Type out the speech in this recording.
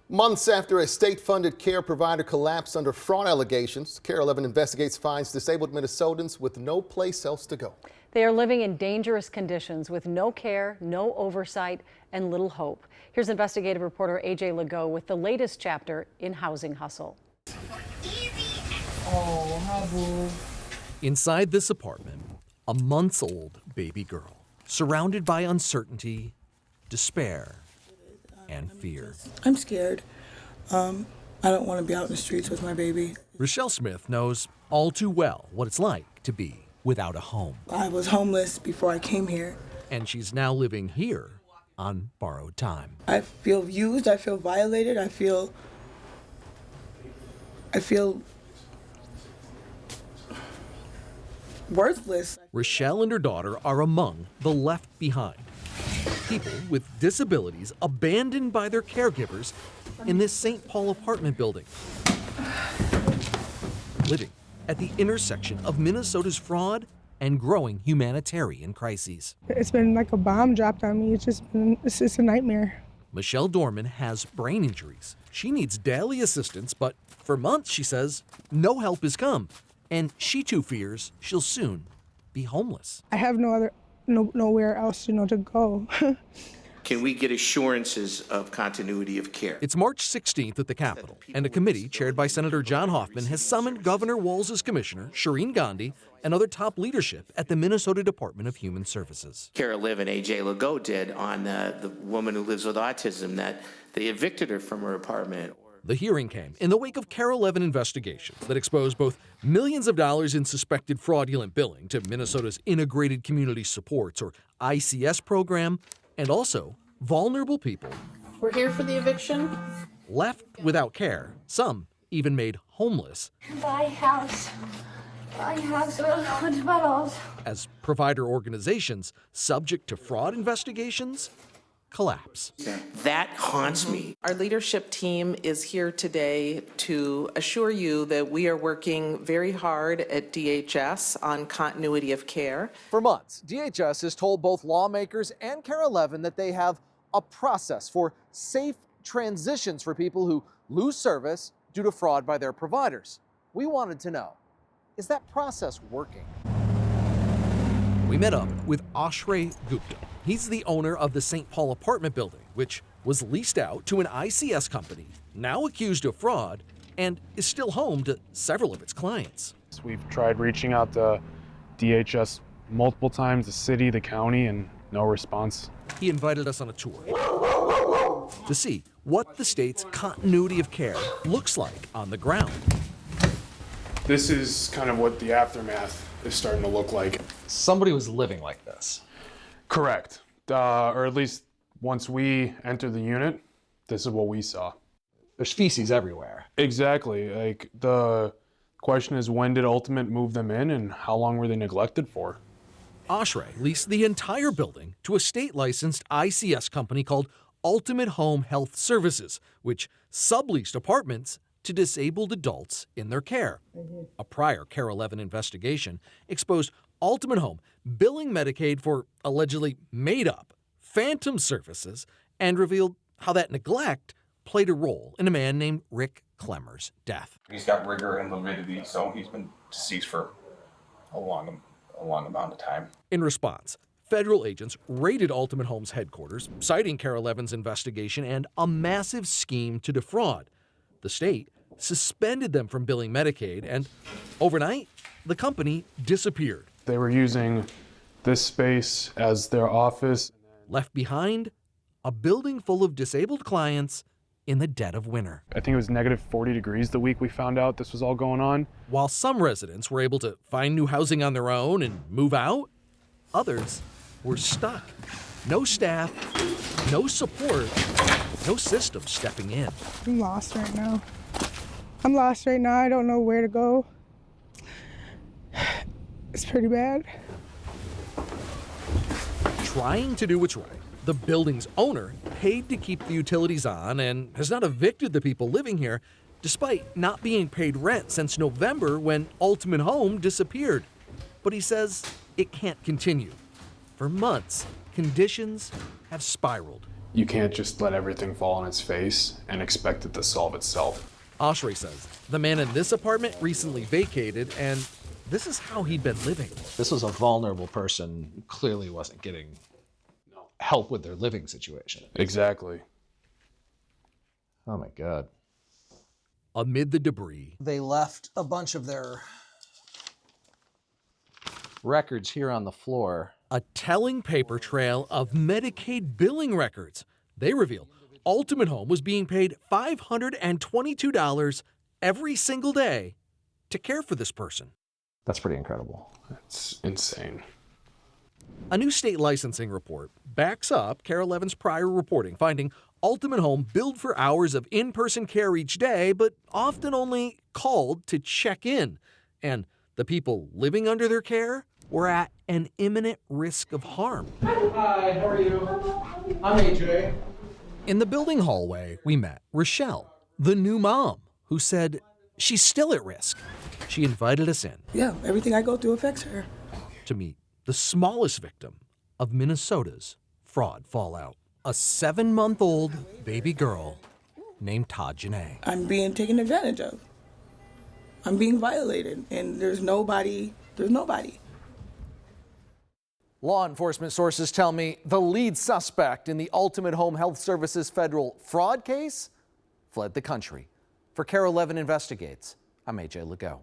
Months after a state-funded care provider collapsed under fraud allegations, KARE 11 investigates finds disabled Minnesotans with no place else to go. They are living in dangerous conditions with no care, no oversight, and little hope. Here's investigative reporter AJ Legault with the latest chapter in Housing Hustle. Oh, hi, boo. Inside this apartment, a months-old baby girl, surrounded by uncertainty, despair, and fear. I'm scared. I don't want to be out in the streets with my baby. Rochelle Smith knows all too well what it's like to be without a home. I was homeless before I came here. And she's now living here on borrowed time. I feel used, I feel violated, I feel worthless. Rochelle and her daughter are among the left behind. People with disabilities abandoned by their caregivers in this St. Paul apartment building. Living at the intersection of Minnesota's fraud and growing humanitarian crises. It's been like a bomb dropped on me. It's just a nightmare. Michelle Dorman has brain injuries. She needs daily assistance, but for months, she says, no help has come. And she too fears she'll soon be homeless. I have nowhere else, to go. Can we get assurances of continuity of care? It's March 16th at the Capitol, and a committee chaired by Senator John Hoffman has summoned Governor Walz's commissioner, Shireen Gandhi, and other top leadership at the Minnesota Department of Human Services. KARE 11 AJ Legault did on the woman who lives with autism, that they evicted her from her apartment. The hearing came in the wake of KARE 11 investigations that exposed both millions of dollars in suspected fraudulent billing to Minnesota's Integrated Community Supports, or ICS program, and also vulnerable people. We're here for the eviction. Left without care, some even made homeless. Buy house, $100. As provider organizations subject to fraud investigations collapse. That haunts me. Our leadership team is here today to assure you that we are working very hard at DHS on continuity of care. For months, DHS has told both lawmakers and KARE 11 that they have a process for safe transitions for people who lose service due to fraud by their providers. We wanted to know, is that process working? We met up with Ashray Gupta. He's the owner of the St. Paul apartment building, which was leased out to an ICS company, now accused of fraud, and is still home to several of its clients. We've tried reaching out to DHS multiple times, the city, the county, and no response. He invited us on a tour to see what the state's continuity of care looks like on the ground. This is kind of what the aftermath is starting to look like. Somebody was living like this. Correct. Or at least once we entered the unit, this is what we saw. There's feces everywhere. Exactly. Like, the question is, when did Ultimate move them in and how long were they neglected for? Ashray leased the entire building to a state-licensed ICS company called Ultimate Home Health Services, which subleased apartments to disabled adults in their care. A prior KARE 11 investigation exposed Ultimate Home billing Medicaid for allegedly made-up, phantom services, and revealed how that neglect played a role in a man named Rick Clemmer's death. He's got rigor and lividity, so he's been deceased for a long amount of time. In response, federal agents raided Ultimate Home's headquarters, citing KARE 11's investigation and a massive scheme to defraud. The state suspended them from billing Medicaid, and overnight, the company disappeared. They were using this space as their office. Left behind, a building full of disabled clients in the dead of winter. I think it was negative 40 degrees the week we found out this was all going on. While some residents were able to find new housing on their own and move out, others were stuck. No staff, no support, no system stepping in. I'm lost right now. I don't know where to go. It's pretty bad. Trying to do what's right, the building's owner paid to keep the utilities on and has not evicted the people living here, despite not being paid rent since November when Ultimate Home disappeared. But he says it can't continue. For months, conditions have spiraled. You can't just let everything fall on its face and expect it to solve itself. Oshry says the man in this apartment recently vacated, and this is how he'd been living. This was a vulnerable person who clearly wasn't getting help with their living situation. Exactly. Oh my God. Amid the debris, They left a bunch of their records here on the floor. a telling paper trail of Medicaid billing records. They reveal Ultimate Home was being paid $522 every single day to care for this person. That's pretty incredible. It's insane. A new state licensing report backs up KARE 11's prior reporting, finding Ultimate Home billed for hours of in-person care each day, but often only called to check in. And the people living under their care were at an imminent risk of harm. Hi, how are you? I'm AJ. In the building hallway, we met Rochelle, the new mom, who said she's still at risk. She invited us in Yeah, everything I go through affects her. to meet the smallest victim of Minnesota's fraud fallout. A 7-month-old baby girl named Tajane. I'm being taken advantage of. I'm being violated, and there's nobody. Law enforcement sources tell me the lead suspect in the Ultimate Home Health Services federal fraud case fled the country. For KARE 11 Investigates, I'm AJ Legault.